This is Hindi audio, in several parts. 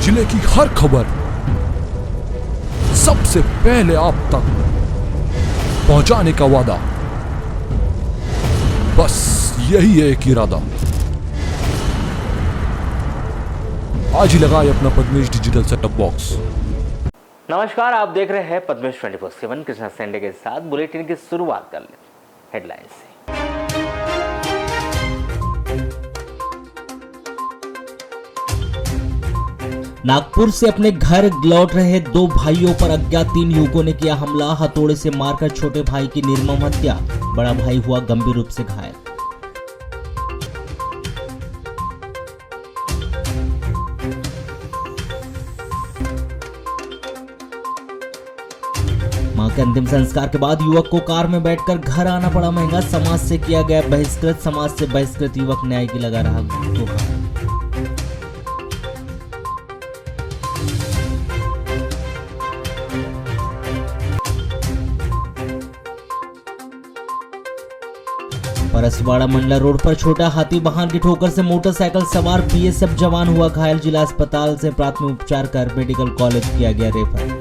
जिले की हर खबर सबसे पहले आप तक पहुंचाने का वादा, बस यही है एक इरादा। आज ही लगाए अपना पद्मेश डिजिटल सेटअप बॉक्स। नमस्कार, आप देख रहे हैं पद्मेश 24/7 कृष्णा सेंडे के साथ। बुलेटिन की शुरुआत कर लें हेडलाइन से। नागपुर से अपने घर लौट रहे दो भाइयों पर अज्ञात 3 युवकों ने किया हमला। हथौड़े से मारकर छोटे भाई की निर्मम हत्या, बड़ा भाई हुआ गंभीर रूप से घायल। मां के अंतिम संस्कार के बाद युवक को कार में बैठकर घर आना पड़ा महंगा। समाज से किया गया बहिष्कृत, समाज से बहिष्कृत युवक न्याय की लगा रहा गुहार। परसवाड़ा मंडला रोड पर छोटा हाथी वाहन की ठोकर से मोटरसाइकिल सवार बीएसएफ जवान हुआ घायल। जिला अस्पताल से प्राथमिक उपचार कर मेडिकल कॉलेज किया गया refer.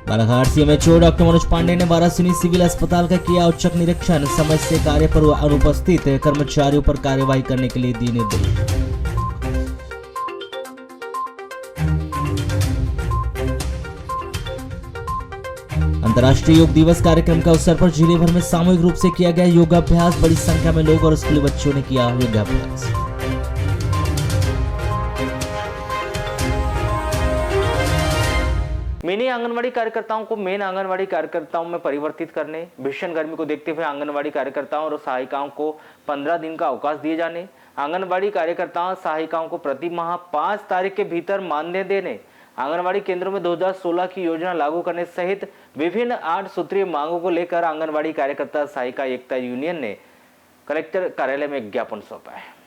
Balaghat CMHO doctor Manoj Pandey ने वाराणसी सिविल अस्पताल का किया औचक निरीक्षण। समय से कार्य पर अनुपस्थित कर्मचारियों पर कार्रवाई करने के लिए दिए निर्देश। अंतर्राष्ट्रीय योग दिवस कार्यक्रम के अवसर पर जिले भर में सामूहिक रूप से किया गया योगाभ्यास। बड़ी संख्या में लोग और स्कूली बच्चों ने किया योगाभ्यास। मिनी आंगनवाड़ी कार्यकर्ताओं को मेन आंगनवाड़ी कार्यकर्ताओं में परिवर्तित करने, भीषण गर्मी को देखते हुए आंगनवाड़ी कार्यकर्ताओं और सहायिकाओं को 15 दिन का अवकाश दिए जाने, आंगनवाड़ी कार्यकर्ताओं सहायिकाओं को प्रति माह 5 तारीख के भीतर मानदेय देने, आंगनवाड़ी केंद्रों में 2016 की योजना लागू करने सहित विभिन्न 8 सूत्रीय मांगों को लेकर आंगनवाड़ी कार्यकर्ता सहायिका एकता यूनियन ने कलेक्टर कार्यालय में एक ज्ञापन सौंपा है।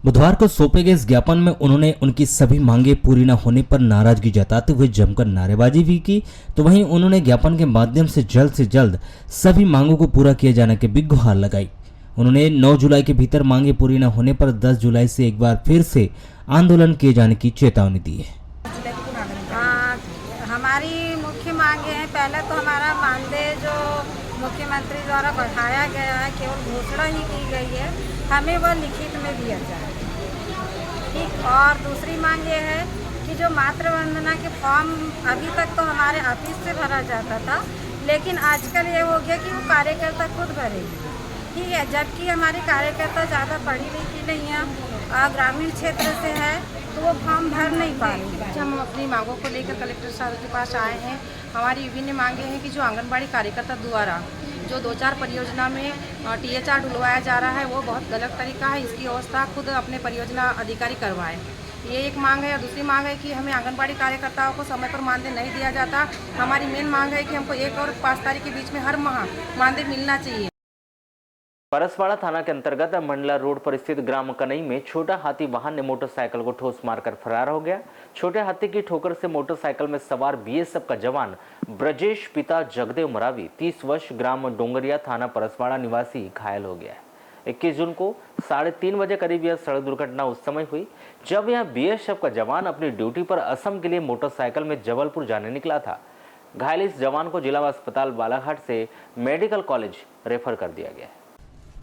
बुधवार को सौंपे गए इस ज्ञापन में उन्होंने उनकी सभी मांगे पूरी न होने पर नाराजगी जताते हुए जमकर नारेबाजी भी की। तो वहीं उन्होंने ज्ञापन के माध्यम से जल्द सभी मांगों को पूरा किए जाने की भी गुहार लगाई। उन्होंने 9 जुलाई के भीतर मांगे पूरी न होने पर 10 जुलाई से एक बार फिर से आंदोलन किए जाने की चेतावनी दी है। हमारी मुख्य मांगे हैं, पहले तो हमारा मानदेय जो मुख्यमंत्री द्वारा बढ़ाया गया है, केवल घोषणा ही की गई है, हमें वह लिखित में दिया जाए। ठीक, और दूसरी मांग ये है कि जो मातृ वंदना के फॉर्म अभी तक तो हमारे ऑफिस से भरा जाता था, लेकिन आजकल ये हो गया कि वो कार्यकर्ता खुद भरेगी। ठीक है, जबकि हमारे कार्यकर्ता ज़्यादा पढ़ी लिखी नहीं है, ग्रामीण क्षेत्र से है, तो वो फॉर्म भर नहीं पाएंगे। हम अपनी मांगों को लेकर कलेक्टर साहब के पास आए हैं। हमारी विभिन्न मांगे हैं कि जो आंगनबाड़ी कार्यकर्ता द्वारा जो 2-4 परियोजना में THR ढुलवाया जा रहा है, वो बहुत गलत तरीका है। इसकी व्यवस्था खुद अपने परियोजना अधिकारी करवाएं, ये एक मांग है। और दूसरी मांग है कि हमें आंगनबाड़ी कार्यकर्ताओं को समय पर मानदेय नहीं दिया जाता। हमारी मेन मांग है कि हमको 1 और 5 तारीख के बीच में हर माह मानदेय मिलना चाहिए। परसवाड़ा थाना के अंतर्गत मंडला रोड पर स्थित ग्राम कनई में छोटा हाथी वाहन ने मोटरसाइकिल को ठोस मारकर फरार हो गया। छोटे हाथी की ठोकर से मोटरसाइकिल में सवार बीएसएफ का जवान ब्रजेश पिता जगदेव मरावी 30 वर्ष ग्राम डोंगरिया थाना परसवाड़ा निवासी घायल हो गया है। 21 जून को 3:30 बजे करीब यह सड़क दुर्घटना उस समय हुई जब यह बीएसएफ का जवान अपनी ड्यूटी पर असम के लिए मोटरसाइकिल में जबलपुर जाने निकला था। घायल इस जवान को जिला अस्पताल बालाघाट से मेडिकल कॉलेज रेफर कर दिया गया है।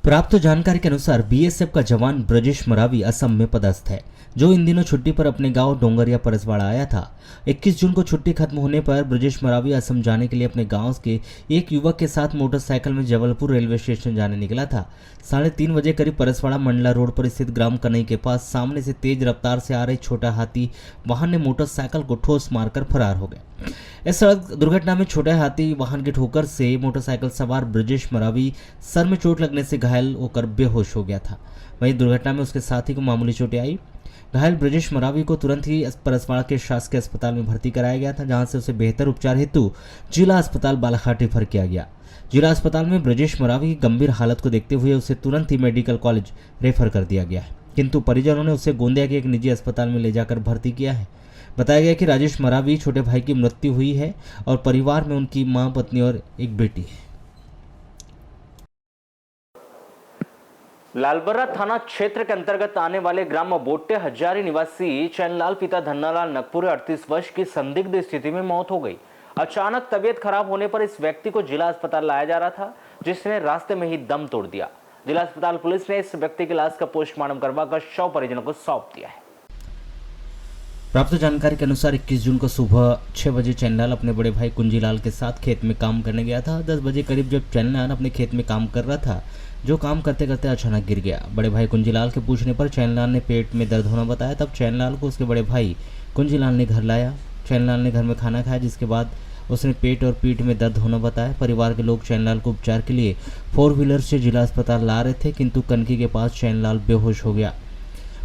प्राप्त जानकारी के अनुसार बीएसएफ का जवान ब्रजेश मरावी असम में पदस्थ है, जो इन दिनों छुट्टी पर अपने गांव डोंगरिया परसवाड़ा आया था। 21 जून को छुट्टी खत्म होने पर ब्रजेश मरावी असम जाने के लिए अपने गांव के एक युवक के साथ मोटरसाइकिल में जबलपुर रेलवे स्टेशन जाने निकला था। 3:30 बजे करीब परसवाड़ा मंडला रोड पर स्थित ग्राम कनई के पास सामने से तेज रफ्तार से आ रही छोटा हाथी वाहन ने मोटरसाइकिल को ठोस मारकर फरार हो गया। इस सड़क दुर्घटना में छोटे हाथी वाहन की ठोकर से मोटरसाइकिल सवार ब्रजेश मरावी सर में चोट लगने से घायल होकर बेहोश हो गया था। वहीं दुर्घटना में उसके साथी को मामूली चोटें आई। घायल ब्रजेश मरावी को तुरंत ही परसवाड़ा के शासकीय अस्पताल में भर्ती कराया गया था, जहां से उसे बेहतर उपचार हेतु जिला अस्पताल बालाघाट रेफर किया गया। जिला अस्पताल में ब्रजेश मरावी की गंभीर हालत को देखते हुए उसे तुरंत ही मेडिकल कॉलेज रेफर कर दिया गया है, किंतु परिजनों ने उसे गोंदिया के एक निजी अस्पताल में ले जाकर भर्ती किया है। बताया गया कि राजेश मरावी छोटे भाई की मृत्यु हुई है और परिवार में उनकी मां, पत्नी और एक बेटी है। लालबर्रा थाना क्षेत्र के अंतर्गत आने वाले ग्राम बोट्टे हजारी निवासी चैनलाल पिता धन्नालाल नकपुरे 38 वर्ष की संदिग्ध स्थिति में मौत हो गई। अचानक तबीयत खराब होने पर इस व्यक्ति को जिला अस्पताल लाया जा रहा था, जिसने रास्ते में ही दम तोड़ दिया। जिला अस्पताल पुलिस ने इस व्यक्ति की लाश का पोस्टमार्टम करवाकर शव परिजनों को सौंप दिया है। प्राप्त जानकारी के अनुसार 21 जून को सुबह 6 बजे चैनलाल अपने बड़े भाई कुंजीलाल के साथ खेत में काम करने गया था। 10 बजे करीब जब चैनलाल अपने खेत में काम कर रहा था, जो काम करते करते अचानक गिर गया। बड़े भाई कुंजीलाल के पूछने पर चैनलाल ने पेट में दर्द होना बताया। तब चैनलाल को उसके बड़े भाई कुंजीलाल ने घर लाया। चैनलाल ने घर में खाना खाया, जिसके बाद उसने पेट और पीठ में दर्द होना बताया। परिवार के लोग चैनलाल को उपचार के लिए 4 व्हीलर से जिला अस्पताल ला रहे थे, किंतु कनकी के पास चैनलाल बेहोश हो गया।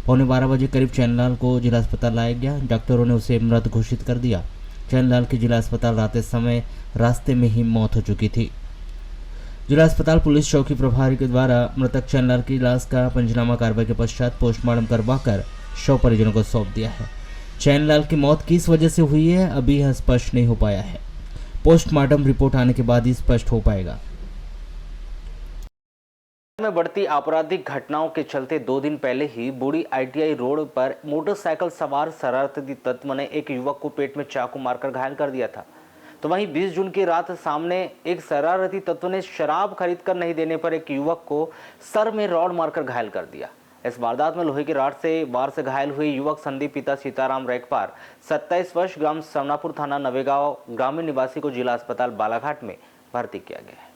11:15 बजे करीब चैनलाल को जिला अस्पताल लाया गया। डॉक्टरों ने उसे मृत घोषित कर दिया। चैनलाल की जिला अस्पताल लाते समय रास्ते में ही मौत हो चुकी थी। जिला अस्पताल पुलिस चौकी प्रभारी के द्वारा मृतक चैनलाल की लाश का पंचनामा कार्रवाई के पश्चात पोस्टमार्टम करवाकर शव परिजनों को सौंप दिया है। चैनलाल की मौत किस वजह से हुई है, अभी यह स्पष्ट नहीं हो पाया है। पोस्टमार्टम रिपोर्ट आने के बाद ही स्पष्ट हो पाएगा। में बढ़ती आपराधिक घटनाओं के चलते 2 दिन पहले ही बूढ़ी ITI रोड पर मोटरसाइकिल सवार शरारती तत्व ने एक युवक को पेट में चाकू मारकर घायल कर दिया था। तो वहीं 20 जून की रात सामने एक शरारती तत्व ने शराब खरीद कर नहीं देने पर एक युवक को सर में रॉड मारकर घायल कर दिया। इस वारदात में लोहे की रॉड से वार से घायल हुए युवक संदीप पिता सीताराम रेकपार 27 वर्ष ग्राम समनापुर थाना नवेगांव ग्रामीण निवासी को जिला अस्पताल बालाघाट में भर्ती किया गया है।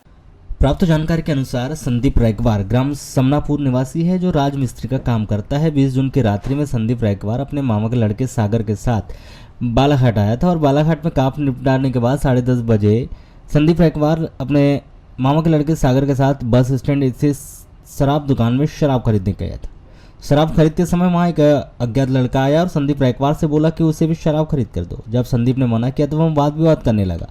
प्राप्त जानकारी के अनुसार संदीप रैकवार ग्राम समनापुर निवासी है, जो राजमिस्त्री का काम करता है। 20 जून की रात्रि में संदीप रैकवार अपने मामा के लड़के सागर के साथ बालाघाट आया था और बालाघाट में काम निपटाने के बाद 10:30 बजे संदीप रैकवार अपने मामा के लड़के सागर के साथ बस स्टैंड स्थित शराब दुकान में शराब खरीदने गया था। शराब खरीदते समय वहाँ एक अज्ञात लड़का आया और संदीप रैकवार से बोला कि उसे भी शराब खरीद कर दो। जब संदीप ने मना किया तो वह वाद विवाद करने लगा।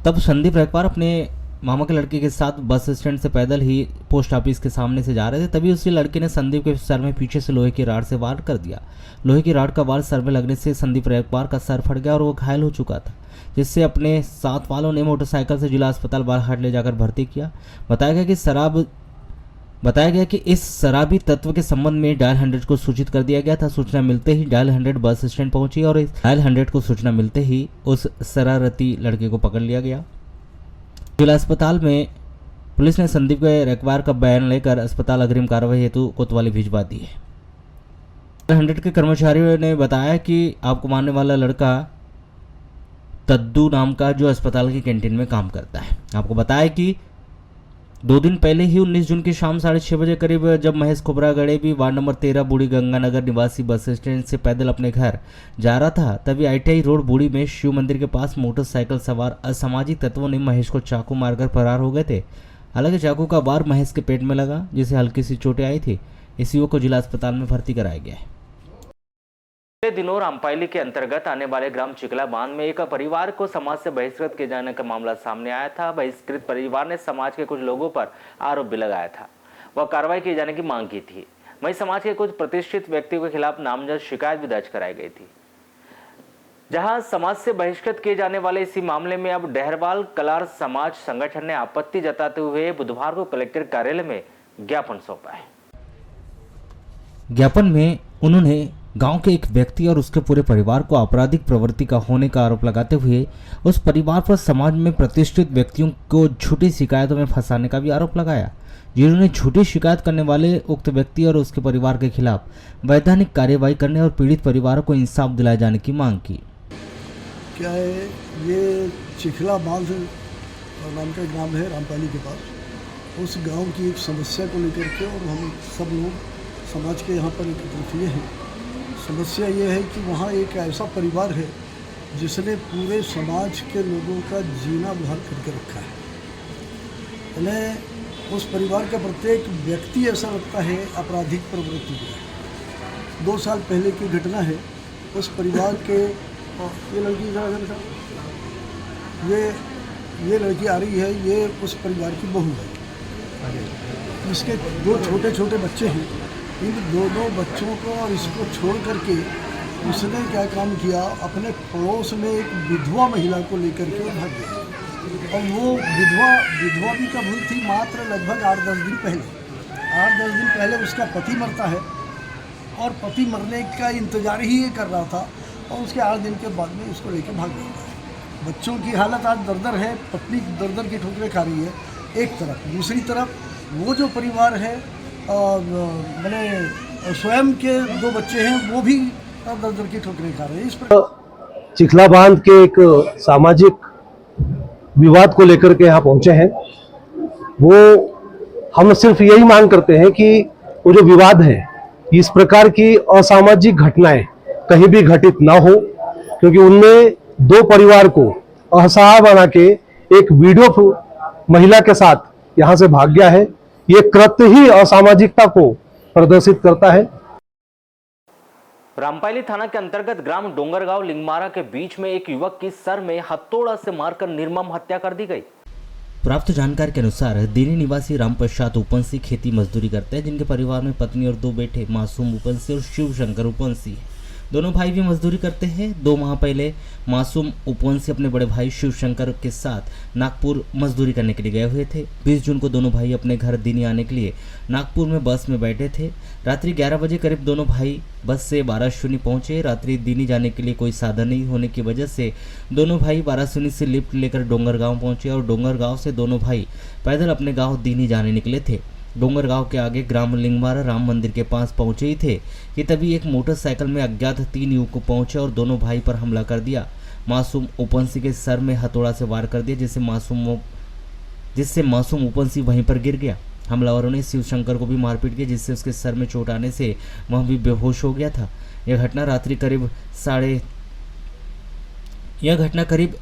तब संदीप रैकवार अपने मामा के लड़के के साथ बस स्टैंड से पैदल ही पोस्ट ऑफिस के सामने से जा रहे थे। तभी उसी लड़के ने संदीप के सर में पीछे से लोहे की रॉड से वार कर दिया। लोहे की रॉड का वार सर में लगने से संदीप रैकवार का सर फट गया और वो घायल हो चुका था, जिससे अपने साथ वालों ने मोटरसाइकिल से जिला अस्पताल बालाघाट ले जाकर भर्ती किया। बताया गया कि इस शराबी तत्व के संबंध में डायल 100 को सूचित कर दिया गया था। सूचना मिलते ही डायल 100 बस स्टैंड पहुंची और इस डायल 100 को सूचना मिलते ही उस शरारती लड़के को पकड़ लिया गया। जिला अस्पताल में पुलिस ने संदीप के रैकवार का बयान लेकर अस्पताल अग्रिम कार्रवाई हेतु कोतवाली भिजवा दी है। 100 के कर्मचारियों ने बताया कि आपको मारने वाला लड़का तद्दू नाम का, जो अस्पताल की कैंटीन में काम करता है। आपको बताया कि 2 दिन पहले ही 19 जून की शाम 6:30 बजे करीब जब महेश खोबरा गड़ेबी वार्ड नंबर 13 बूढ़ी गंगानगर निवासी बस स्टैंड से पैदल अपने घर जा रहा था, तभी ITI रोड बूढ़ी में शिव मंदिर के पास मोटरसाइकिल सवार असामाजिक तत्वों ने महेश को चाकू मारकर फरार हो गए थे। हालांकि चाकू का वार महेश के पेट में लगा, जिसे हल्की सी चोटें आई थी। इस युवक को जिला अस्पताल में भर्ती कराया गया है। पिछले दिनों रामपायली के अंतर्गत आने वाले ग्राम चिकला बांध में एक परिवार को समाज से बहिष्कृत किए जाने का मामला सामने आया था। बहिष्कृत परिवार ने समाज के कुछ लोगों पर आरोप भी लगाया था, वह कार्रवाई किए जाने की मांग की थी। वहीं समाज के कुछ प्रतिष्ठित व्यक्तियों के खिलाफ नामजद शिकायत भी दर्ज कराई गई थी। जहां समाज से बहिष्कृत किए जाने वाले इसी मामले में अब डहरवाल कलार समाज संगठन ने आपत्ति जताते हुए बुधवार को कलेक्टर कार्यालय में ज्ञापन सौंपा है। ज्ञापन में उन्होंने गांव के एक व्यक्ति और उसके पूरे परिवार को आपराधिक प्रवृत्ति का होने का आरोप लगाते हुए उस परिवार पर समाज में प्रतिष्ठित व्यक्तियों को झूठी शिकायतों में फंसाने का भी आरोप लगाया, जिन्होंने झूठी शिकायत करने वाले उक्त व्यक्ति और उसके परिवार के खिलाफ वैधानिक कार्यवाही करने और पीड़ित परिवारों को इंसाफ दिलाए जाने की मांग की। क्या है, ये चिखला बांध नाम का ग्राम है रामपाली के पास। उस गांव की एक समस्या को लेकर के और हम सब लोग समाज के यहाँ पर एकत्रित हुए हैं। समस्या ये है कि वहाँ एक ऐसा परिवार है जिसने पूरे समाज के लोगों का जीना बहाल करके रखा है। यानी उस परिवार का प्रत्येक व्यक्ति ऐसा लगता है आपराधिक प्रवृत्ति में। 2 साल पहले की घटना है। उस परिवार के ये लड़की ये लड़की आ रही है, ये उस परिवार की बहू है। इसके 2 छोटे छोटे बच्चे हैं। इन दोनों बच्चों को और इसको छोड़ करके उसने क्या काम किया, अपने पड़ोस में एक विधवा महिला को लेकर के भाग गया। और वो विधवा भी कब हुई थी, मात्र लगभग 8-10 दिन पहले। 8-10 दिन पहले उसका पति मरता है और पति मरने का इंतज़ार ही ये कर रहा था और उसके 8 दिन के बाद में उसको लेकर भाग जाता है। बच्चों की हालत आज दर है, पत्नी दर की ठोकरें खा रही है एक तरफ, दूसरी तरफ वो जो परिवार है मैंने स्वयं के 2 बच्चे हैं वो भी दर की ठोकरें खा रहे हैं। इस पर चिखला बांध के एक सामाजिक विवाद को लेकर के यहाँ पहुंचे हैं। वो हम सिर्फ यही मांग करते हैं कि वो जो विवाद है, इस प्रकार की असामाजिक घटनाएं कहीं भी घटित ना हो, क्योंकि उनमें 2 परिवार को असहाय बना के एक वीडियो महिला के साथ यहाँ से भाग गया है। ये कृत्य ही असामाजिकता को प्रदर्शित करता है। रामपायली थाना के अंतर्गत ग्राम डोंगरगांव लिंगमारा के बीच में एक युवक की सर में हथौड़ा से मारकर निर्मम हत्या कर दी गई। प्राप्त जानकारी के अनुसार दिनी निवासी रामप्रसाद उपंसी खेती मजदूरी करते हैं, जिनके परिवार में पत्नी और 2 बेटे मासूम उपंसी और शिव शंकर उपंसी है। दोनों भाई भी मजदूरी करते हैं। 2 माह पहले मासूम उपवंशी अपने बड़े भाई शिव शंकर के साथ नागपुर मजदूरी करने के लिए गए हुए थे। 20 जून को दोनों भाई अपने घर दिनी आने के लिए नागपुर में बस में बैठे थे। रात्रि 11 बजे करीब दोनों भाई बस से बारासूनी पहुंचे। रात्रि दिनी जाने के लिए कोई साधन नहीं होने की वजह से दोनों भाई बारासूनी से लिफ्ट लेकर डोंगरगांव पहुंचे और डोंगरगांव से दोनों भाई पैदल अपने गाँव दिनी जाने निकले थे। डोंगरगांव के आगे ग्राम लिंगमारा राम मंदिर के पास पहुंचे ही थे कि तभी एक मोटरसाइकिल में अज्ञात 3 युवक पहुंचे और दोनों भाई पर हमला कर दिया। मासूम उपंसी के सर में हथौड़ा से वार कर दिया, जिससे मासूम उपंसी वहीं पर गिर गया। हमलावरों ने शिव शंकर को भी मारपीट की, जिससे उसके सर में चोट आने से वह भी बेहोश हो गया था। यह घटना रात्रि करीब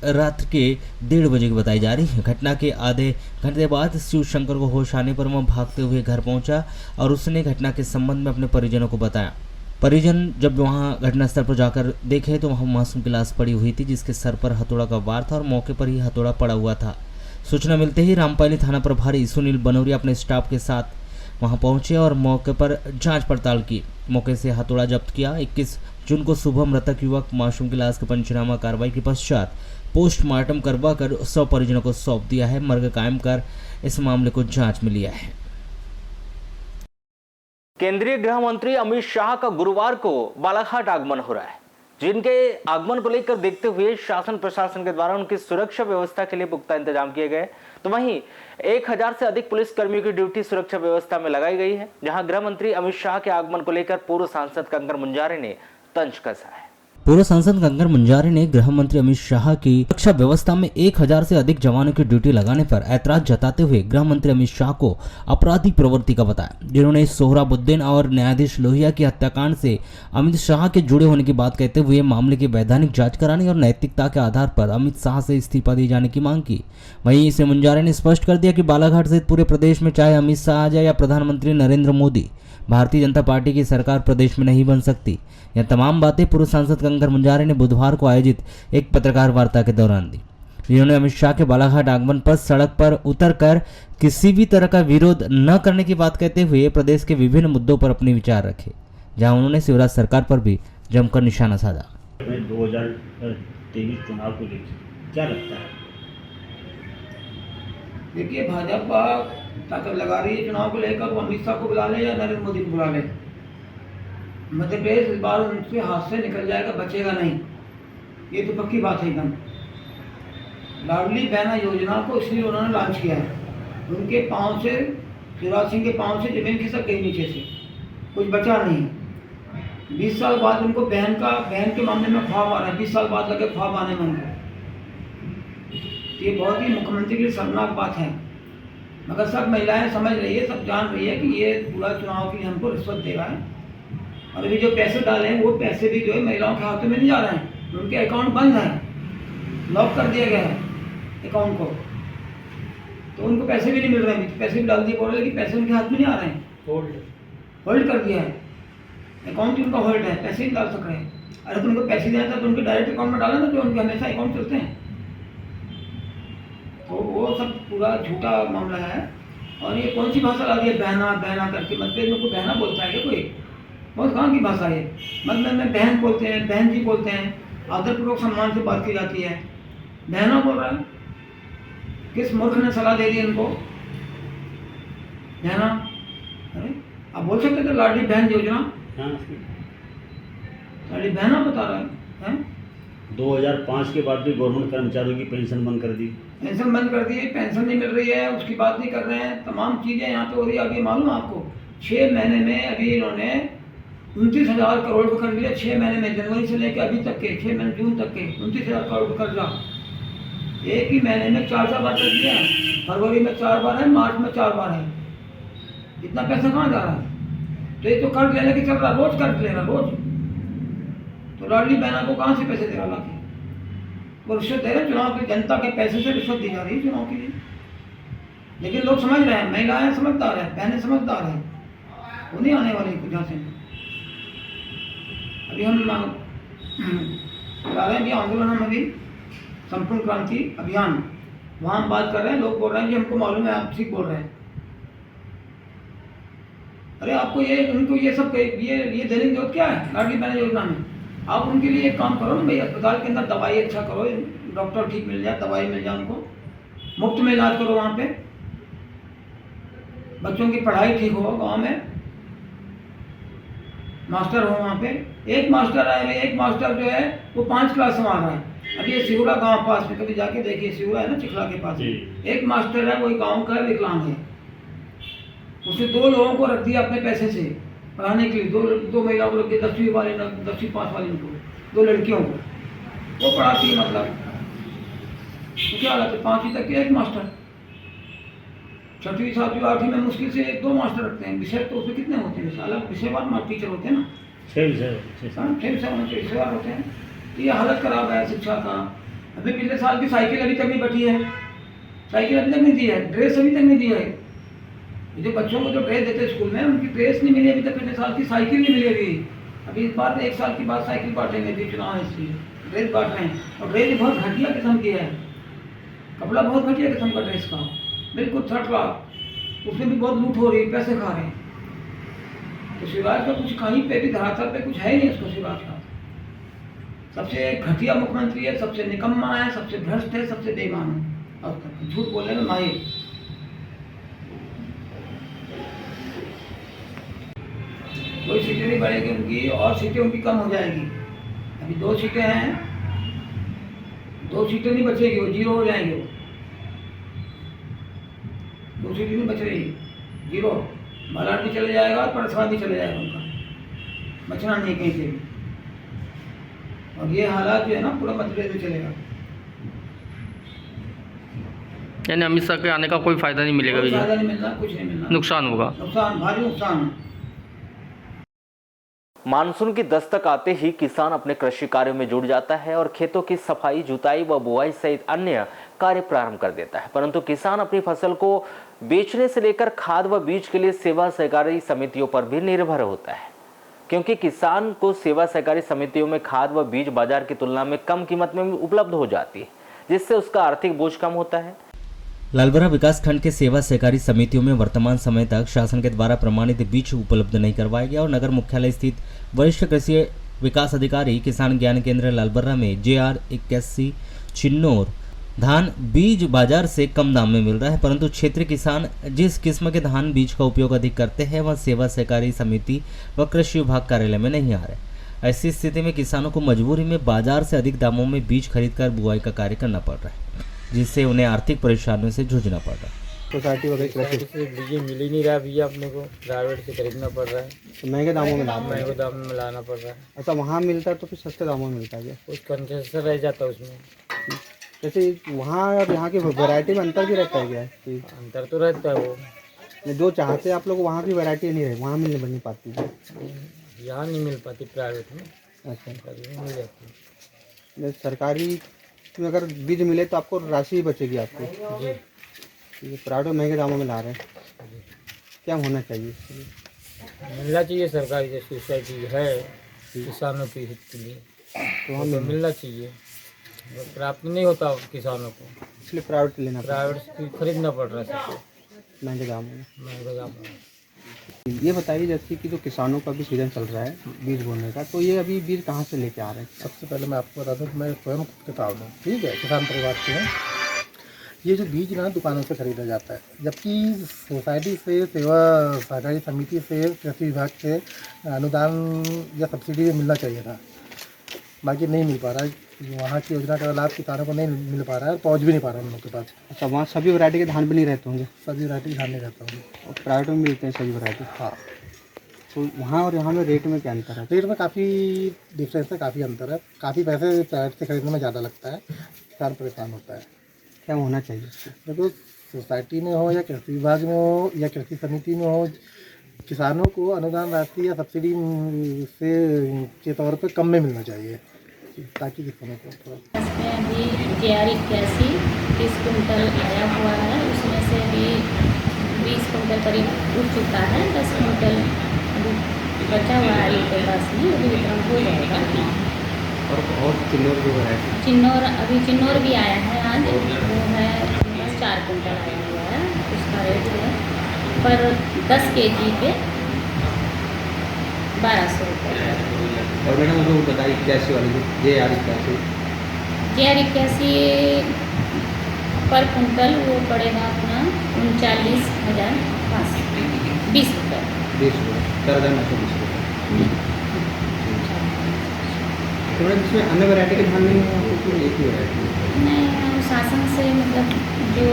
रात के 1:30 बजे की बताई जा रही है। घटना के आधे घंटे बाद शिव शंकर को होश आने पर वह भागते हुए घर पहुंचा और उसने घटना के संबंध में अपने परिजनों को बताया। परिजन जब वहां घटनास्थल पर जाकर देखे तो वहां मासूम की लाश पड़ी हुई थी, जिसके सर पर हथौड़ा का वार था और मौके पर ही हथौड़ा पड़ा हुआ था। सूचना मिलते ही रामपायली थाना प्रभारी सुनील बनौरिया अपने स्टाफ के साथ वहां पहुंचे और मौके पर जांच पड़ताल की। मौके से हथौड़ा जब्त किया। 21 जून को सुबह मृतक युवक मासूम की लाश के पंचनामा कार्रवाई के पश्चात पोस्टमार्टम करवा कर 100 परिजनों को सौंप दिया है। मर्ग कायम कर इस मामले को जांच में लिया है। केंद्रीय गृह मंत्री अमित शाह का गुरुवार को बालाघाट आगमन हो रहा है, जिनके आगमन को लेकर देखते हुए शासन प्रशासन के द्वारा उनकी सुरक्षा व्यवस्था के लिए पुख्ता इंतजाम किए गए। तो वहीं 1000 से अधिक पुलिस कर्मियों की ड्यूटी सुरक्षा व्यवस्था में लगाई गई है, जहां गृह मंत्री अमित शाह के आगमन को लेकर पूर्व सांसद कंकर मुंजारे ने तंज कसा है। पूर्व सांसद कंकर मुंजारे ने गृह मंत्री अमित शाह की सुरक्षा व्यवस्था में 1000 से अधिक जवानों की ड्यूटी लगाने पर ऐतराज जताते हुए गृह मंत्री अमित शाह को आपराधिक प्रवृत्ति का बताया, जिन्होंने सोहराबुद्दीन और न्यायाधीश लोहिया की हत्याकांड से अमित शाह के जुड़े होने की बात कहते हुए मामले की वैधानिक जांच कराने और नैतिकता के आधार पर अमित शाह से इस्तीफा दिए जाने की मांग की। वहीं इसे मुंजारे ने स्पष्ट कर दिया कि बालाघाट सहित पूरे प्रदेश में चाहे अमित शाह आ जाए या प्रधानमंत्री नरेंद्र मोदी, भारतीय जनता पार्टी की सरकार प्रदेश में नहीं बन सकती। यह तमाम बातें पूर्व सांसद कंकर मुंजारे ने बुधवार को आयोजित एक पत्रकार वार्ता के दौरान दी, जिन्होंने अमित शाह के बालाघाट आगमन पर सड़क पर उतरकर किसी भी तरह का विरोध न करने की बात कहते हुए प्रदेश के विभिन्न मुद्दों पर अपने विचार रखे, जहां उन्होंने शिवराज सरकार पर भी जमकर निशाना साधा। 2023 चुनाव को लेकर क्या लगता है? देखिए, भाजपा ताकत लगा रही है चुनाव को लेकर, वो अमित शाह को बुला ले या नरेंद्र मोदी को बुला ले, मध्य प्रदेश इस बार उनसे हाथ से निकल जाएगा, बचेगा नहीं। ये तो पक्की बात है एकदम। लाडली बहना योजना को इसलिए उन्होंने लॉन्च किया है, उनके पाँव से, शिवराज सिंह के पाँव से जमीन खिसक गई नीचे से, कुछ बचा नहीं। 20 साल बाद उनको बहन के मामले में ख्वाब आ रहा है, 20 साल बाद लगे ख्वाब आने में उनको। ये बहुत ही मुख्यमंत्री के लिए शर्मनाक बात है, मगर सब महिलाएं समझ रही है, सब जान रही है कि ये पूरा चुनाव के लिए हमको रिश्वत दे रहा है। और अभी जो पैसे डाले हैं वो पैसे भी जो है महिलाओं के हाथों में नहीं जा रहे हैं, उनके अकाउंट बंद हैं, लॉक कर दिया गया है अकाउंट को, तो उनको पैसे भी नहीं मिल रहे हैं। पैसे भी डाल दिए, बोल रहे कि पैसे उनके हाथ में नहीं आ रहे हैं, होल्ड कर दिया है, अकाउंट उनका होल्ड है, पैसे नहीं डाल सक रहे हैं। अगर उनको पैसे देना था तो उनके डायरेक्ट अकाउंट में डाला ना, जो उनके हमेशा अकाउंट चलते हैं। तो वो सब पूरा झूठा मामला है। और ये कौन सी भाषा ला दी है, बहना बहना करके? मतलब में कोई बहना बोलता है क्या कोई? बहुत कहाँ की भाषा है? मतलब में बहन बोलते हैं, बहन जी बोलते हैं, आदरपूर्वक सम्मान से बात की जाती है, बहना बोल रहा है। किस मूर्ख ने सलाह दे दी इनको? बहना अरे आप बोल सकते थे लाडली बहन योजना, हाँ, लाडली बहन आप बता रहे हैं? 2005 के बाद भी गवर्नमेंट कर्मचारियों की पेंशन बंद कर दी। पेंशन बंद कर दी, पेंशन नहीं मिल रही है, उसकी बात नहीं कर रहे हैं। तमाम चीज़ें यहाँ पे हो रही है। अभी मालूम है आपको 6 महीने में अभी इन्होंने 29,000 करोड़ रुपये कर दिए। 6 महीने में, जनवरी से लेकर अभी तक के 6 महीने जून तक के 29,000 करोड़ रुपये कर्जा एक ही महीने में 4 बार कर दिए हैं। फरवरी में 4 बार है, मार्च में 4 बार है। इतना पैसा कहाँ जा रहा है? तो ये तो कर्ज लेने की चल रहा, रोज कर्ज ले रहा, रोज। तो लाडली बहना को कहाँ से पैसे दे रहा लाके? वो रिश्वत दे रहे हैं, चुनाव की जनता के पैसे से रिश्वत दी जा रही है चुनाव के लिए। लेकिन लोग समझ रहे हैं, महिलाएं समझदार है, बहनें समझदार है, वो नहीं आने वाली कुछ से। अभी हम चला रहे हैं अभी आंदोलन हम अभी संपूर्ण क्रांति अभियान, वहाँ हम बात कर रहे हैं। लोग बोल रहे हैं कि हमको मालूम है, आप ठीक बोल रहे हैं। अरे आपको ये उनको ये सब ये देने की जरूरत क्या है? लाडली बहन योजना में आप उनके लिए एक काम करो ना भाई, अस्पताल के अंदर दवाई अच्छा करो, डॉक्टर ठीक मिल जाए, दवाई मिल जाए, उनको मुफ्त में इलाज करो। वहाँ पे बच्चों की पढ़ाई ठीक हो, गांव में मास्टर हो। वहाँ पे एक मास्टर है, एक मास्टर जो है वो 5 क्लास संभाल रहा है। अभी ये सिहुरा गांव पास में, कभी जाके देखिए, सिहुरा है ना चिखला के पास, एक मास्टर है, वही गाँव का है, विकलांग है। उसने 2 लोगों को रख दिया अपने पैसे से पढ़ाने के लिए। दो महिलाओं को रख दिया, 10वीं वाले, 10वीं पास वाले को, 2 लड़कियों को वो पढ़ाती है। मतलब तो क्या हालत है? 5वीं तक के एक मास्टर, 6वीं 7वीं 8वीं में मुश्किल से 1-2 मास्टर रखते हैं। विषय तो उसमें कितने होते हैं? अलग विषयवार टीचर होते हैं ना, 6 विषयवार होते हैं। तो ये हालत खराब है शिक्षा का। अभी पिछले साल की साइकिल अभी तक नहीं बटी है, साइकिल अभी तक नहीं दी है, ड्रेस अभी तक नहीं दी है। जो बच्चों को जो ड्रेस देते हैं स्कूल में, उनकी ड्रेस नहीं मिली अभी तक। पिछले साल की साइकिल नहीं मिली अभी। अभी इस बार 1 साल की बाद साइकिल बांटेंगे, अभी चुनाव है इसलिए ड्रेस बांट रहे हैं। और ड्रेस बहुत घटिया किस्म की है, कपड़ा बहुत घटिया किस्म का ड्रेस का, बिल्कुल 3 लाख। उसमें भी बहुत लूट हो रही है, पैसे खा रहे हैं। तो शिवराज का कुछ कहीं पे भी धरातल पे कुछ है ही नहीं उसको। शिवराज का सबसे घटिया मुख्यमंत्री है, सबसे निकम्मा है, सबसे भ्रष्ट है, सबसे बेईमान है, अब तक झूठ बोलने में माहिर। कोई सीटें नहीं बढ़ेगी उनकी, और सीटें उनकी कम हो जाएगी। अभी 2 सीटें हैं, 2 सीटें नहीं बचेगी, वो 0 हो जाएंगे। वो 2 सीटें नहीं बच रही, 0। बालाट भी चले जाएगा, परसवार भी चले जाएगा, उनका बचना नहीं कहीं से भी। और ये हालात जो है ना पूरा मध्य प्रदेश में चलेगा। यानी अमित शाह के आने का कोई फायदा नहीं मिलेगा? कोई फायदा नहीं मिलना, कुछ नहीं मिलना, नुकसान होगा, नुकसान, भारी नुकसान। मानसून की दस्तक आते ही किसान अपने कृषि कार्यों में जुट जाता है और खेतों की सफाई, जुताई व बुआई सहित अन्य कार्य प्रारंभ कर देता है। परंतु किसान अपनी फसल को बेचने से लेकर खाद व बीज के लिए सेवा सहकारी समितियों पर भी निर्भर होता है, क्योंकि किसान को सेवा सहकारी समितियों में खाद व बीज बाजार की तुलना में कम कीमत में उपलब्ध हो जाती है, जिससे उसका आर्थिक बोझ कम होता है। लालबरा विकास खंड के सेवा सहकारी समितियों में वर्तमान समय तक शासन के द्वारा प्रमाणित बीज उपलब्ध नहीं करवाया गया और नगर मुख्यालय स्थित वरिष्ठ कृषि विकास अधिकारी किसान ज्ञान केंद्र लालबरा में JR 81 चिन्नौर धान बीज बाजार से कम दाम में मिल रहा है, परंतु क्षेत्रीय किसान जिस किस्म के धान बीज का उपयोग अधिक करते हैं वह सेवा सहकारी समिति व कृषि विभाग कार्यालय में नहीं आ रहे। ऐसी स्थिति में किसानों को मजबूरी में बाजार से अधिक दामों में बीज खरीदकर बुआई का कार्य करना पड़ रहा है, जिससे उन्हें आर्थिक परेशानियों से जूझना पड़ रहा है। सोसाइटी वगैरह से बीज मिल ही नहीं रहा भैया, अपने को प्राइवेट से खरीदना पड़ रहा है, तो महंगे दामों में महंगे दाम में लाना पड़ रहा है। अच्छा, वहाँ मिलता है तो फिर सस्ते दामों में मिलता है क्या? कुछ कंसेशन रह जाता है उसमें। जैसे वहाँ और यहाँ की वैरायटी में अंतर भी रहता है क्या? अंतर तो रहता है, वो जो चाहते हैं आप लोग वहाँ की वैरायटी नहीं रहे, वहाँ मिलने नहीं पाती है, यहाँ नहीं मिल पाती प्राइवेट में। अच्छा, मिल जाती। सरकारी में अगर बीज मिले तो आपको राशि बचेगी आपको जी। प्राइवेट महंगे दामों में ला रहे हैं, क्या होना चाहिए? मिलना चाहिए सरकारी जो सोसाइटी है किसानों के हित के लिए, तो हमें मिलना चाहिए। प्राप्त नहीं होता किसानों को, इसलिए प्राइवेट लेना, प्राइवेट खरीदना पड़ रहा है महंगे दामों में, महंगे दामों में। ये बताइए जैसे कि जो किसानों का भी सीजन चल रहा है बीज बोने का, तो ये अभी बीज कहाँ से लेके आ रहे हैं? सबसे पहले मैं आपको बता दूँ, मैं स्वयं किसान हूँ, ठीक है, किसान परिवार से हूँ। ये जो बीज ना दुकानों से खरीदा जाता है, जबकि सोसाइटी से, सेवा सहकारी समिति से, कृषि विभाग से अनुदान या सब्सिडी मिलना चाहिए था, बाकी नहीं मिल पा रहा है। वहाँ की योजना का लाभ किसानों को नहीं मिल पा रहा है, पहुँच भी नहीं पा रहा है उन लोगों के पास। अच्छा, वहाँ सभी वैरायटी के धान भी नहीं रहते होंगे? सभी वैरायटी के धान नहीं रहता होंगे, और प्राइवेट में मिलते हैं सभी वैरायटी? हाँ। तो वहाँ और यहाँ में रेट में क्या अंतर है? रेट में काफ़ी डिफरेंस है, काफ़ी अंतर है, काफ़ी पैसे प्राइवेट से खरीदने में ज़्यादा लगता है, किसान परेशान होता है। क्या होना चाहिए? देखो, सोसाइटी में हो या कृषि विभाग में हो या कृषि समिति में हो, किसानों को अनुदान राशि या सब्सिडी से के तौर पे कम में मिलना चाहिए, ताकि किसानों को थोड़ा। इसमें अभी JR 81 30 कुंटल आया हुआ है, उसमें से अभी 20 कुंटल करीब उठ चुका है, 10 कुंटल अभी बचा हुआ है इनके पास में, अभी वितरण हो जाएगा। और चिन्नौर की वैरायटी? चिन्नौर भी आया है आज, वो है 4 कुंटल आया हुआ है, उसका रेट है पर 10 kg पे 1200 रुपये। और मैडम वो बताइए 81 वाली जो JR 81 पर कुंटल वो पड़ेगा अपना 39,500 20 रुपये। 20 रुपये, 4,920 रुपये। तो मैडम इसमें अन्य वैरायटी के धान नहीं है, तो एक ही वैरायटी? नहीं, शासन से मतलब जो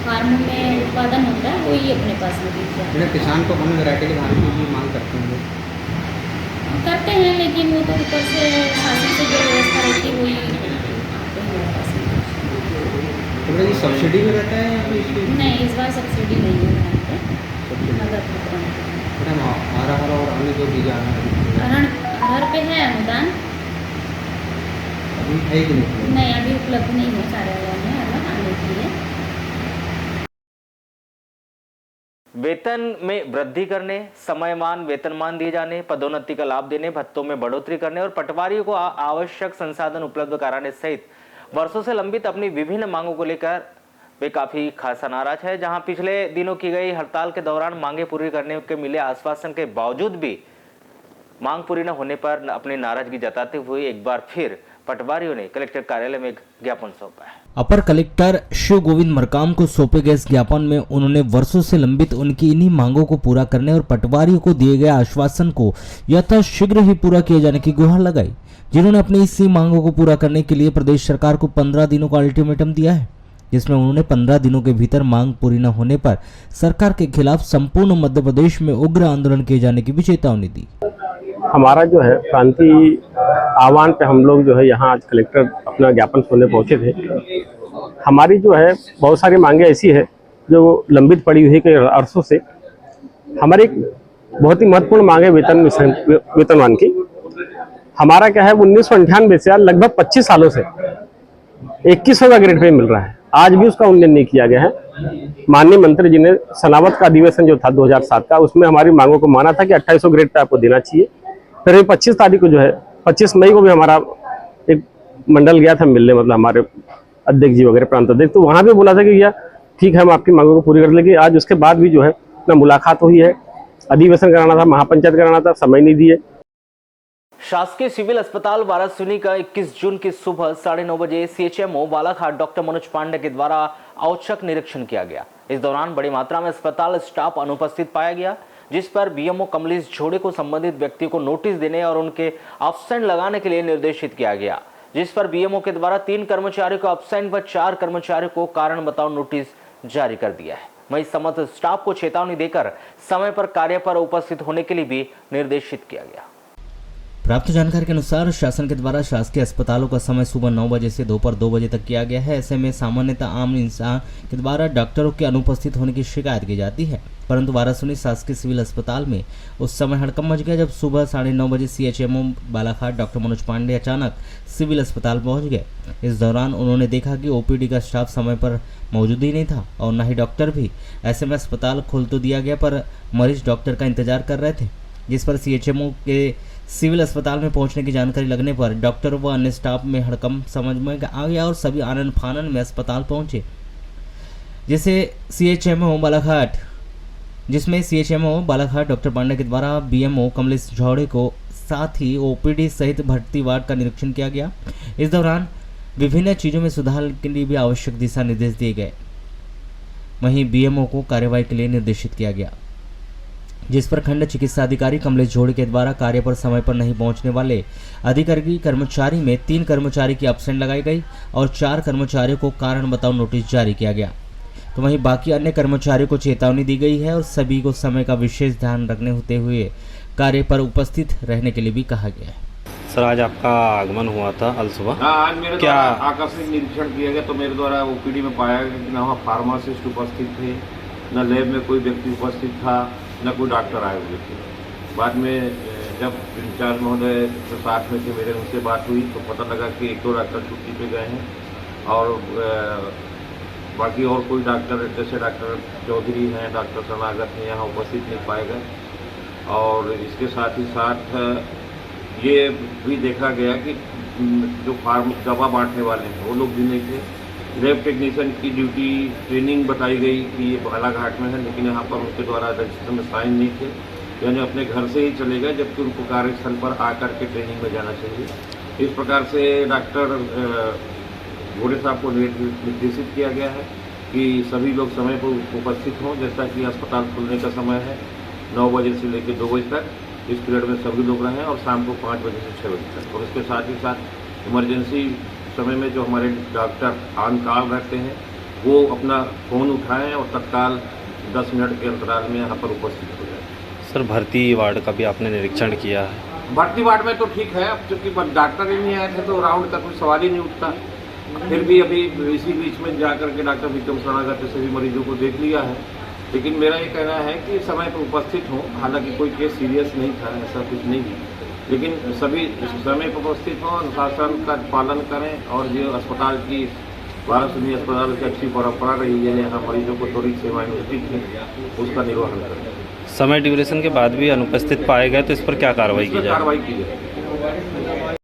फार्म में उत्पादन होता है वही अपने पास में दीजिए। मैडम किसान को अन्य वैरायटी के धान की भी मांग करते हैं? करते हैं, लेकिन वो तो ऊपर से शासन से जो व्यवस्था रहती है वही हमारे पास में। तो मैडम ये सब्सिडी में रहता है या फिर इसकी? नहीं, इस बार सब्सिडी नहीं है यहाँ पे, नगद वितरण। मैडम हरा और अन्य जो बीज आ रहा है अरहर पे है अनुदान? अभी है कि नहीं? नहीं, अभी उपलब्ध नहीं है कार्यालय में, अरहर आने के लिए। वेतन में वृद्धि करने, समयमान वेतनमान दिए जाने, पदोन्नति का लाभ देने, भत्तों में बढ़ोतरी करने और पटवारियों को आवश्यक संसाधन उपलब्ध कराने सहित वर्षों से लंबित अपनी विभिन्न मांगों को लेकर वे काफी खासा नाराज है। जहां पिछले दिनों की गई हड़ताल के दौरान मांगे पूरी करने के मिले आश्वासन के बावजूद भी मांग पूरी न होने पर अपनी नाराजगी जताते हुए एक बार फिर पटवारियों ने कलेक्टर कार्यालय में ज्ञापन सौंपा है। अपर कलेक्टर शिव गोविंद मरकाम को सौंपे गए इस ज्ञापन में उन्होंने वर्षों से लंबित उनकी इन्हीं मांगों को पूरा करने और पटवारियों को दिए गए आश्वासन को यथाशीघ्र ही पूरा किए जाने की गुहार लगाई, जिन्होंने अपनी इसी मांगों को पूरा करने के लिए प्रदेश सरकार को 15 दिनों का अल्टीमेटम दिया है, जिसमें उन्होंने 15 दिनों के भीतर मांग पूरी न होने पर सरकार के खिलाफ संपूर्ण मध्य प्रदेश में उग्र आंदोलन किए जाने की भी चेतावनी दी। हमारा जो है क्रांति आह्वान पे हम लोग जो है यहाँ आज कलेक्टर अपना ज्ञापन सुनने पहुँचे थे। हमारी जो है बहुत सारी मांगे ऐसी है जो लंबित पड़ी हुई कई अरसों से। हमारी एक बहुत ही महत्वपूर्ण मांग है वेतनमान की। हमारा क्या है 1998 से लगभग 25 सालों से 2100 का ग्रेड पे मिल रहा है, आज भी उसका उल्लेख नहीं किया गया है। माननीय मंत्री जी ने सनावत का अधिवेशन जो था 2007 का, उसमें हमारी मांगों को माना था कि 2800 ग्रेड पे आपको देना चाहिए। फिर 25 तारीख को जो है 25 मई को भी हमारा एक मंडल गया था मिलने, मतलब हमारे अध्यक्ष जी वगैरह प्रांत अध्यक्ष, तो वहाँ भी बोला था कि भैया ठीक है हम आपकी मांगों को पूरी कर लेंगे। आज उसके बाद भी जो है ना मुलाकात हुई है, अधिवेशन कराना था, महापंचायत कराना था, समय नहीं दिए। शासकीय सिविल अस्पताल वाराणसी का 21 जून की सुबह 9:30 बजे CHMO बालाघाट डॉक्टर मनोज पांडे के द्वारा औचक निरीक्षण किया गया। इस दौरान बड़ी मात्रा में अस्पताल स्टाफ अनुपस्थित पाया गया, जिस पर BMO कमलेश झोड़े को संबंधित व्यक्ति को नोटिस देने और उनके एब्सेंट लगाने के लिए निर्देशित किया गया, जिस पर BMO के द्वारा 3 कर्मचारियों को एब्सेंट व 4 कर्मचारियों को कारण बताओ नोटिस जारी कर दिया है। वहीं समस्त स्टाफ को चेतावनी देकर समय पर कार्य पर उपस्थित होने के लिए भी निर्देशित किया गया। प्राप्त जानकारी के अनुसार शासन के द्वारा शासकीय अस्पतालों का समय सुबह 9 बजे से दोपहर 2 बजे तक किया गया है। ऐसे में सामान्यतः आम इंसान के द्वारा डॉक्टरों के अनुपस्थित होने की शिकायत की जाती है, परंतु वाराणसी शासकीय सिविल अस्पताल में उस समय हड़कंप मच गया जब सुबह 9:30 बजे CHMO बालाघाट डॉक्टर मनोज पांडे अचानक सिविल अस्पताल पहुंच गए। इस दौरान उन्होंने देखा कि OPD का स्टाफ समय पर मौजूद ही नहीं था और न ही डॉक्टर भी। ऐसे में अस्पताल खोल तो दिया गया पर मरीज डॉक्टर का इंतजार कर रहे थे, जिस पर CHMO के सिविल अस्पताल में पहुंचने की जानकारी लगने पर डॉक्टर व अन्य स्टाफ में हड़कंप समझ में आ गया और सभी आनन फानन में अस्पताल पहुंचे, जिसमें CHMO बालाघाट डॉक्टर पांडे के द्वारा BMO कमलेश झोड़े को साथ ही OPD सहित भर्ती वार्ड का निरीक्षण किया गया। इस दौरान विभिन्न चीज़ों में सुधार के लिए भी आवश्यक दिशा निर्देश दिए गए। वहीं बीएमओ को कार्यवाही के लिए निर्देशित किया गया, जिस पर खंड चिकित्सा अधिकारी कमलेश जोड़ी के द्वारा कार्य पर समय पर नहीं पहुंचने वाले अधिकारी कर्मचारी में 3 कर्मचारी की एब्सेंट लगाई गई और 4 कर्मचारियों को कारण बताओ नोटिस जारी किया गया। तो वहीं बाकी अन्य कर्मचारियों को चेतावनी दी गई है और सभी को समय का विशेष ध्यान रखने होते हुए कार्य पर उपस्थित रहने के लिए भी कहा गया है। सर, आज आपका आगमन हुआ था अल सुबह। हाँ, आज मेरे द्वारा आकस्मिक निरीक्षण किया गया तो मेरे द्वारा ओपीडी में पाया गया कि न वहाँ फार्मासिस्ट उपस्थित थे, न लैब में कोई व्यक्ति उपस्थित था, न कोई डॉक्टर आए हुए थे। बाद में जब इंचार्ज महोदय जो साथ में थे मेरे, उनसे बात हुई तो पता लगा कि 1-2 डॉक्टर छुट्टी पे गए हैं और बाकी और कोई डॉक्टर जैसे डॉक्टर चौधरी हैं, डॉक्टर शरणागत हैं, यहाँ उपस्थित नहीं पाए गए। और इसके साथ ही साथ ये भी देखा गया कि जो फार्म दवा बांटने वाले हैं वो लोग भी नहीं थे। लैब टेक्नीशियन की ड्यूटी ट्रेनिंग बताई गई कि ये बालाघाट में है, लेकिन यहाँ पर उनके द्वारा रजिस्टर में साइन नहीं थे, यानी अपने घर से ही चले गए, जबकि उनको कार्यस्थल पर आकर के ट्रेनिंग में जाना चाहिए। इस प्रकार से डॉक्टर घोड़े साहब को निर्देशित किया गया है कि सभी लोग समय पर उपस्थित हों। जैसा कि अस्पताल खुलने का समय है 9 बजे से लेकर 2 बजे तक, इस पीरियड में सभी लोग रहें और शाम को 5 बजे से 6 बजे तक। और इसके साथ ही साथ इमरजेंसी समय में जो हमारे डॉक्टर ऑन कॉल रहते हैं वो अपना फ़ोन उठाएं और तत्काल 10 मिनट के अंतराल में यहाँ पर उपस्थित हो जाए। सर, भर्ती वार्ड का भी आपने निरीक्षण किया है? भर्ती वार्ड में तो ठीक है, अब चूँकि डॉक्टर ही नहीं आए थे तो राउंड का कोई सवाल ही नहीं उठता। फिर भी अभी इसी बीच में जाकर के डॉक्टर विक्रम शरणागत ने सभी मरीजों को देख लिया है, लेकिन मेरा ये कहना है कि समय पर उपस्थित हों। हालांकि कोई केस सीरियस नहीं था, ऐसा कुछ नहीं है, लेकिन सभी समय पर उपस्थित हों, अनुशासन का पालन करें और जो अस्पताल की भारत सुनी अस्पताल की अच्छी परंपरा रही है, यहाँ मरीजों को थोड़ी सेवाएं मिलती थी, उसका निर्वहन करें। समय ड्यूरेशन के बाद भी अनुपस्थित पाए गए तो इस पर क्या कार्रवाई की जाए? कार्रवाई की जाए।